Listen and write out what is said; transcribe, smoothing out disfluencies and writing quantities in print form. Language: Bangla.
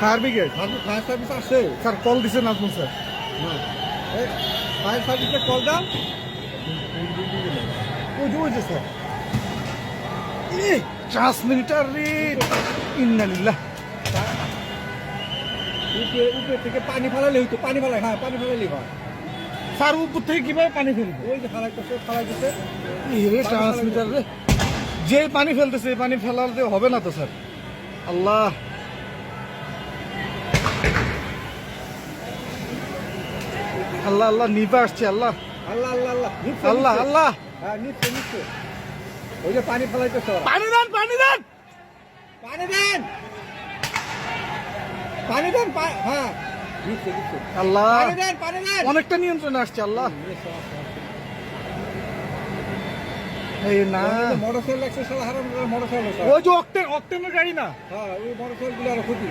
ফায়ার ব্রিগেড ফায়ার সার্ভিস আসছে। স্যার কল দিছে না আপনি স্যার? ফায়ার সার্ভিসে কল দাও। ওই যে স্যার ট্রান্সমিটার রে ইন্নালিল্লাহ। উপরে থেকে পানি ফেলালে হইতো, পানি ফেলাই, হ্যাঁ পানি ফেলালেই হয়। স্যার উপর থেকে কিভাবে পানি ফেলবে? ওই যে ফেলাইতেছে। রে ট্রান্সমিটার রে, যে পানি ফেলতেছে এই পানি ফেলাতে হবে না তো স্যার। আল্লাহ আল্লাহ আল্লাহ নিভে আসছে। আল্লাহ আল্লাহ আল্লাহ আল্লাহ আল্লাহ আল্লাহ। হ্যাঁ নিচ্ছে। ওই যে পানি ফেলাইতেছে ওরা। পানি দেন পানি দেন পানি দেন, পানি দেন, হ্যাঁ নিচ্ছে। আল্লাহ পানি দেন। অনেকটা নিয়ন্ত্রণে আসছে। আল্লাহ এই না মোটরসাইকেল লাগছে, সারা হারাম মোটরসাইকেল। ওই যে অক্টেনের গাড়ি না? হ্যাঁ ওই মোটরসাইকেল গুলো আরো ক্ষতি।